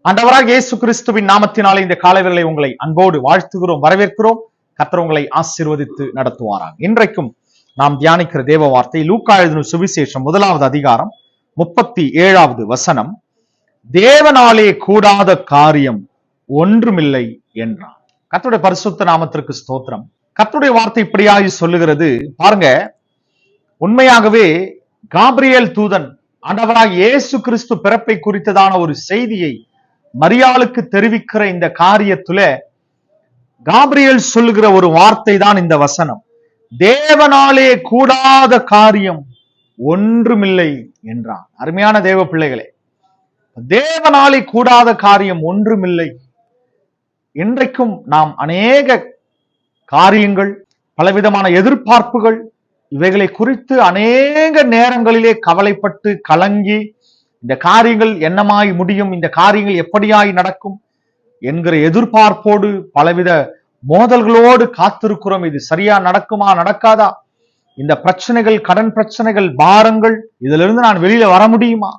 ஆண்டவராகிய இயேசு கிறிஸ்துவின் நாமத்தினாலே இந்த காலைவேளை உங்களை அன்போடு வாழ்த்துகிறோம், வரவேற்கிறோம். கர்த்தர் உங்களை ஆசீர்வதித்து நடத்துவாராம். இன்றைக்கும் நாம் தியானிக்கிற தேவ வார்த்தை லூக்கா எழுதின சுவிசேஷம் 1வது அதிகாரம் 37வது வசனம். தேவனாலே கூடாத காரியம் ஒன்றுமில்லை என்றான். கர்த்தருடைய பரிசுத்த நாமத்திற்கு ஸ்தோத்திரம். கர்த்தருடைய வார்த்தை இப்படியாய் சொல்லுகிறது. பாருங்க, உண்மையாகவே காபிரியேல் தூதன் ஆண்டவராகிய இயேசு கிறிஸ்து பிறப்பை குறித்ததான ஒரு செய்தியை மரியாளுக்கு தெரிவிக்கிற இந்த காரியத்துல காபிரியேல் சொல்லுகிற ஒரு வார்த்தை தான் இந்த வசனம். தேவனாலே கூடாத காரியம் ஒன்றுமில்லை என்றான். அருமையான தேவ பிள்ளைகளே, தேவனாலே கூடாத காரியம் ஒன்றுமில்லை. இன்றைக்கும் நாம் அநேக காரியங்கள், பலவிதமான எதிர்பார்ப்புகள், இவைகளை குறித்து அநேக நேரங்களிலே கவலைப்பட்டு கலங்கி, இந்த காரியங்கள் என்னமாய் முடியும், இந்த காரியங்கள் எப்படியாய் நடக்கும் என்கிற எதிர்பார்ப்போடு பலவித மோதல்களோடு காத்திருக்கிறோம். இது சரியா நடக்குமா நடக்காதா, இந்த பிரச்சனைகள், கடன் பிரச்சனைகள், பாரங்கள், இதுல இருந்து நான் வெளியில வர முடியுமா?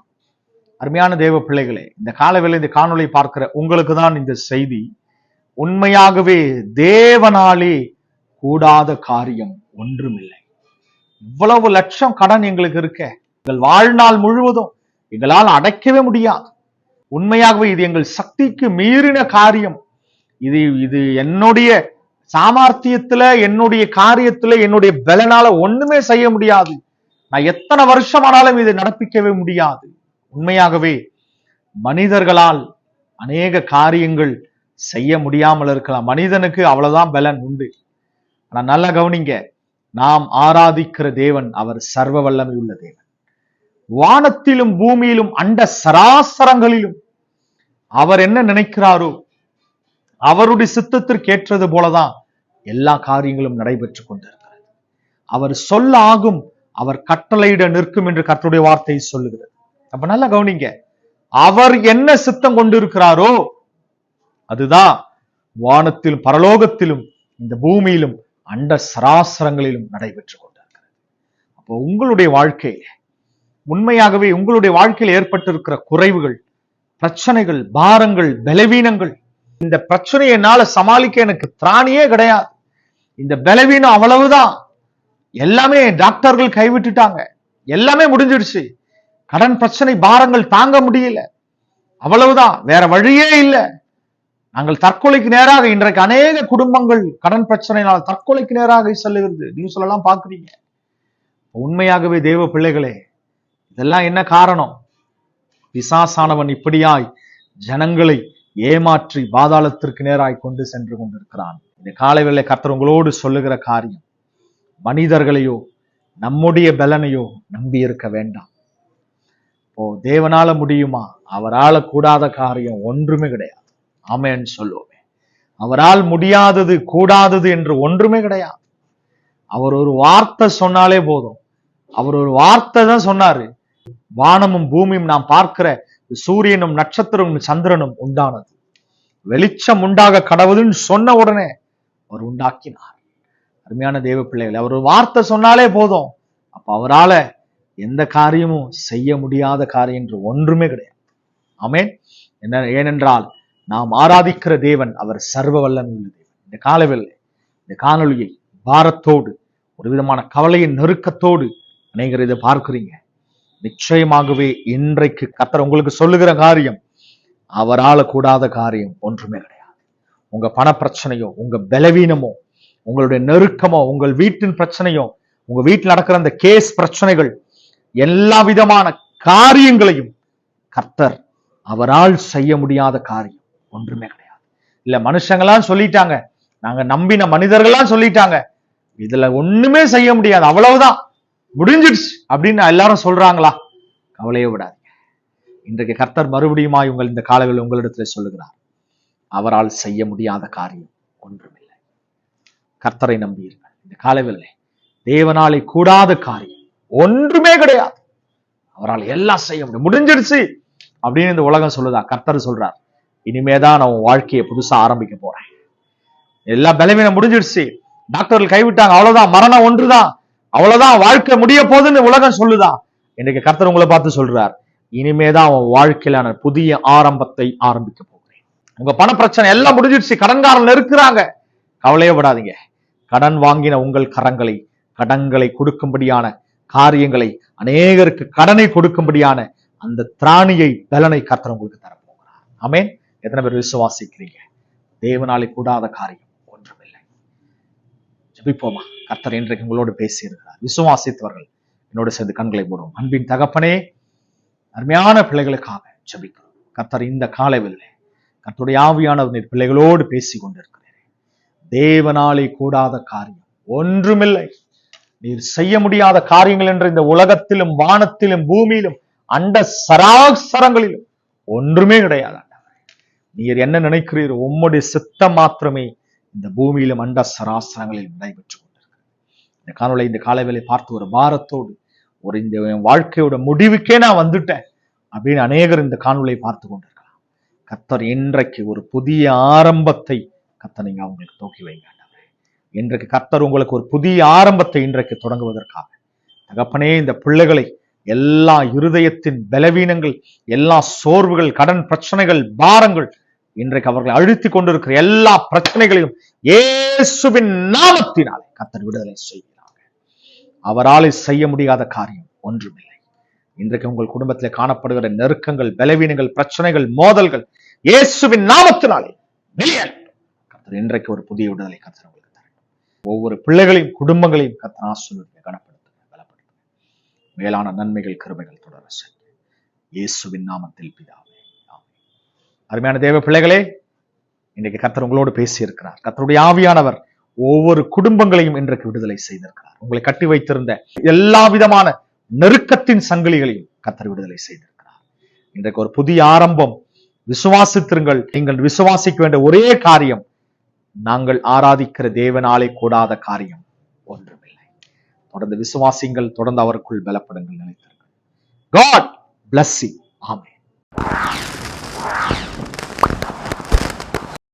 அருமையான தேவ பிள்ளைகளே, இந்த காலவேளை இந்த காணொளி பார்க்கிற உங்களுக்கு தான் இந்த செய்தி. உண்மையாகவே தேவனாலே கூடாத காரியம் ஒன்றுமில்லை. இவ்வளவு லட்சம் கடன் எங்களுக்கு இருக்க, எங்கள் வாழ்நாள் முழுவதும் எங்களால் அடைக்கவே முடியாது. உண்மையாகவே இது எங்கள் சக்திக்கு மீறின காரியம். இது என்னுடைய சாமர்த்தியத்துல, என்னுடைய காரியத்துல, என்னுடைய பலனால ஒண்ணுமே செய்ய முடியாது. நான் எத்தனை வருஷமானாலும் இதை நடப்பிக்கவே முடியாது. உண்மையாகவே மனிதர்களால் அநேக காரியங்கள் செய்ய முடியாமல் இருக்கலாம். மனிதனுக்கு அவ்வளவுதான் பலன் உண்டு. ஆனா நல்லா கவனிங்க, நாம் ஆராதிக்கிற தேவன் அவர் சர்வ வல்லமை உள்ள தேவன். வானத்திலும் பூமியிலும் அண்ட சராசரங்களிலும் அவர் என்ன நினைக்கிறாரோ அவருடைய சித்தத்திற்கு ஏற்றது போலதான் எல்லா காரியங்களும் நடைபெற்றுக் கொண்டிருக்கிறது. அவர் சொல்ல ஆகும், அவர் கட்டளையிட நிற்கும் என்று கர்த்தருடைய வார்த்தை சொல்லுகிறது. அப்ப நல்லா கவனிங்க, அவர் என்ன சித்தம் கொண்டிருக்கிறாரோ அதுதான் வானத்திலும் பரலோகத்திலும் இந்த பூமியிலும் அண்ட சராசரங்களிலும் நடைபெற்றுக் கொண்டிருக்கிறது. அப்போ உங்களுடைய வாழ்க்கையில, உண்மையாகவே உங்களுடைய வாழ்க்கையில் ஏற்பட்டிருக்கிற குறைவுகள், பிரச்சனைகள், பாரங்கள், பலவீனங்கள், இந்த பிரச்சனையை என்னால சமாளிக்க எனக்கு திராணியே கிடையாது, இந்த பலவீனம் அவ்வளவுதான், எல்லாமே டாக்டர்கள் கைவிட்டுட்டாங்க, எல்லாமே முடிஞ்சிடுச்சு, கடன் பிரச்சனை, பாரங்கள் தாங்க முடியல, அவ்வளவுதான், வேற வழியே இல்லை, நாங்கள் தற்கொலைக்கு நேராக, இன்றைக்கு அநேக குடும்பங்கள் கடன் பிரச்சனையினால் தற்கொலைக்கு நேராக செல்லுகிறது. நியூஸ்ல எல்லாம் பாக்குறீங்க. உண்மையாகவே தேவ பிள்ளைகளே, இதெல்லாம் என்ன காரணம்? பிசாசானவன் இப்படியாய் ஜனங்களை ஏமாற்றி பாதாளத்திற்கு நேராய் கொண்டு சென்று கொண்டிருக்கிறான். இந்த காலைவேளை கர்த்தர் உங்களோடு சொல்லுகிற காரியம், மனிதர்களையோ நம்முடைய பலனையோ நம்பி இருக்க வேண்டாம். தேவனால முடியுமா? அவரால கூடாத காரியம் ஒன்றுமே கிடையாது. ஆமென் சொல்லுவோமே. அவரால் முடியாதது, கூடாதது என்று ஒன்றுமே கிடையாது. அவர் ஒரு வார்த்தை சொன்னாலே போதும். அவர் ஒரு வார்த்தை தான் சொன்னாரு. வானமும் பூமியும் நாம் பார்க்கிற சூரியனும் நட்சத்திரமும் சந்திரனும் உண்டானது. வெளிச்சம் உண்டாக கடவுள்னு சொன்ன உடனே அவர் உண்டாக்கினார். அருமையான தேவ பிள்ளைகள், அவர் ஒரு வார்த்தை சொன்னாலே போதும். அப்ப அவரால எந்த காரியமும் செய்ய முடியாத காரியம் என்று ஒன்றுமே கிடையாது. ஆமென். ஏனென்றால் நாம் ஆராதிக்கிற தேவன் அவர் சர்வ வல்லமை உள்ள தேவன். இந்த காலவேளை இந்த காணொளியை பாரத்தோடு, ஒரு விதமான கவலையின் நெருக்கத்தோடு அநேகர் இதை பார்க்கிறீங்க. நிச்சயமாகவே இன்றைக்கு கர்த்தர் உங்களுக்கு சொல்லுகிற காரியம், அவரால கூடாத காரியம் ஒன்றுமே கிடையாது. உங்க பண பிரச்சனையோ, உங்க பலவீனமோ, உங்களுடைய நெருக்கமோ, உங்கள் வீட்டின் பிரச்சனையோ, உங்க வீட்டில் நடக்கிற அந்த கேஸ் பிரச்சனைகள், எல்லா விதமான காரியங்களையும் கர்த்தர் அவரால் செய்ய முடியாத காரியம் ஒன்றுமே கிடையாது. இல்ல மனுஷங்களாம் சொல்லிட்டாங்க, நாங்க நம்பின மனிதர்கள்லாம் சொல்லிட்டாங்க, இதுல ஒண்ணுமே செய்ய முடியாது, அவ்வளவுதான், முடிஞ்சிடுச்சு அப்படின்னு எல்லாரும் சொல்றாங்களா? கவலையே விடாதீங்க. இன்றைக்கு கர்த்தர் மறுபடியுமாய் உங்கள் இந்த காலவில் உங்களிடத்துல சொல்லுகிறார், அவரால் செய்ய முடியாத காரியம் ஒன்றுமில்லை. கர்த்தரை நம்பியிருங்கள். இந்த காலவில் தேவனாலே கூடாத காரியம் ஒன்றுமே கிடையாது. அவரால் எல்லாம் செய்ய முடியும், முடிஞ்சிடுச்சு அப்படின்னு இந்த உலகம் சொல்லுதா? கர்த்தர் சொல்றார், இனிமேதான் நான் உன் வாழ்க்கையை புதுசா ஆரம்பிக்க போறேன். எல்லா பலவீனம் முடிஞ்சிடுச்சு, டாக்டர்கள் கைவிட்டாங்க, அவ்வளவுதான், மரணம் ஒன்றுதான், அவ்வளவுதான், வாழ்க்கை முடிய போகுதுன்னு உலகம் சொல்லுதா? இன்னைக்கு கர்த்தர் உங்களை பார்த்து சொல்றார், இனிமேதான் அவன் வாழ்க்கையில நான் புதிய ஆரம்பத்தை ஆரம்பிக்க போகிறேன். உங்க பண பிரச்சனை எல்லாம் முடிஞ்சிடுச்சு, கடன்காரன் இருக்கிறாங்க, கவலையே படாதீங்க. கடன் வாங்கின உங்கள் கரங்களை கடன்களை கொடுக்கும்படியான காரியங்களை, அநேகருக்கு கடனை கொடுக்கும்படியான அந்த திராணியை, பலனை கர்த்தர் உங்களுக்கு தரப்போகிறார். ஆமென். எத்தனை பேர் விசுவாசிக்கிறீங்க? தேவனாலே கூடாத காரியம் ஒன்றுமில்லை. ஜெபிப்போமா? கர்த்தர் இன்றைக்கு உங்களோடு பேசி இருக்கிறார். விசுவாசித்தவர்கள் என்னோடு சேர்ந்து கண்களை போடுவோம். அன்பின் தகப்பனே, அருமையான பிள்ளைகளுக்காக ஜெபிக்கிறோம். கர்த்தர் இந்த காலையில் கர்த்தருடைய ஆவியானவர் நீர் பிள்ளைகளோடு பேசி கொண்டிருக்கிறேன். தேவனாலே கூடாத காரியம் ஒன்றுமில்லை. நீர் செய்ய முடியாத காரியங்கள் என்ற இந்த உலகத்திலும் வானத்திலும் பூமியிலும் அண்ட சராசரங்களிலும் ஒன்றுமே கிடையாது. நீர் என்ன நினைக்கிறீர்? உம்முடைய சித்தம் மாத்திரமே இந்த பூமியிலும் அண்ட சராசரங்களில் நடைபெற்று கொண்டிருக்கிறது. இந்த காணொளி, இந்த காலைவேளை பார்த்து ஒரு பாரத்தோடு, ஒரு இந்த வாழ்க்கையோட முடிவுக்கே நான் வந்துட்டேன் அப்படின்னு அநேகர் இந்த காணொளியை பார்த்து கொண்டிருக்கலாம். கர்த்தர் இன்றைக்கு ஒரு புதிய ஆரம்பத்தை கர்த்தர் நீங்க அவங்களுக்கு தூக்கி வைங்க. இன்றைக்கு கர்த்தர் உங்களுக்கு ஒரு புதிய ஆரம்பத்தை இன்றைக்கு தொடங்குவதற்காக தகப்பனே, இந்த பிள்ளைகளை எல்லா இருதயத்தின் பலவீனங்கள், எல்லா சோர்வுகள், கடன் பிரச்சனைகள், பாரங்கள், இன்றைக்கு அவர்களை அழுத்தி கொண்டிருக்கிற எல்லா பிரச்சனைகளையும் இயேசுவின் நாமத்தினாலே கர்த்தர் விடுதலை செய்கிறாங்க. அவரால் செய்ய முடியாத காரியம் ஒன்றுமில்லை. இன்றைக்கு உங்கள் குடும்பத்தில் காணப்படுகிற நெருக்கங்கள், பலவீனங்கள், பிரச்சனைகள், மோதல்கள் இயேசுவின் நாமத்தினாலே வெளியேறும். கர்த்தர் இன்றைக்கு ஒரு புதிய விடுதலை கர்த்தர் உங்களுக்கு தரட்டும். ஒவ்வொரு பிள்ளைகளையும், குடும்பங்களையும் கர்த்தர் ஆசீர்வதிங்க, கனப்படுத்துங்க, பலப்படுத்துங்க. மேலான நன்மைகள், கிருபைகள் தொடர செய்ய இயேசுவின் நாமத்தில் பிதாவே. அருமையான தேவ பிள்ளைகளே, இன்றைக்கு கர்த்தர் உங்களோடு பேசி இருக்கிறார். கர்த்தருடைய ஆவியானவர் ஒவ்வொரு குடும்பங்களையும் இன்றைக்கு விடுதலை செய்திருக்கிறார். உங்களை கட்டி வைத்திருந்த எல்லா விதமான நெருக்கத்தின் சங்கிலிகளையும் கர்த்தர் விடுதலை செய்திருக்கிறார். இன்றைக்கு ஒரு புதிய ஆரம்பம். விசுவாசித்திருங்கள். நீங்கள் விசுவாசிக்க வேண்டிய ஒரே காரியம், நாங்கள் ஆராதிக்கிற தேவனாலே கூடாத காரியம் ஒன்றுமில்லை. தொடர்ந்து விசுவாசிங்கள், தொடர்ந்து அவருக்குள் பலப்படுங்கள், நினைத்திருங்கள். God bless you. ஆமென்.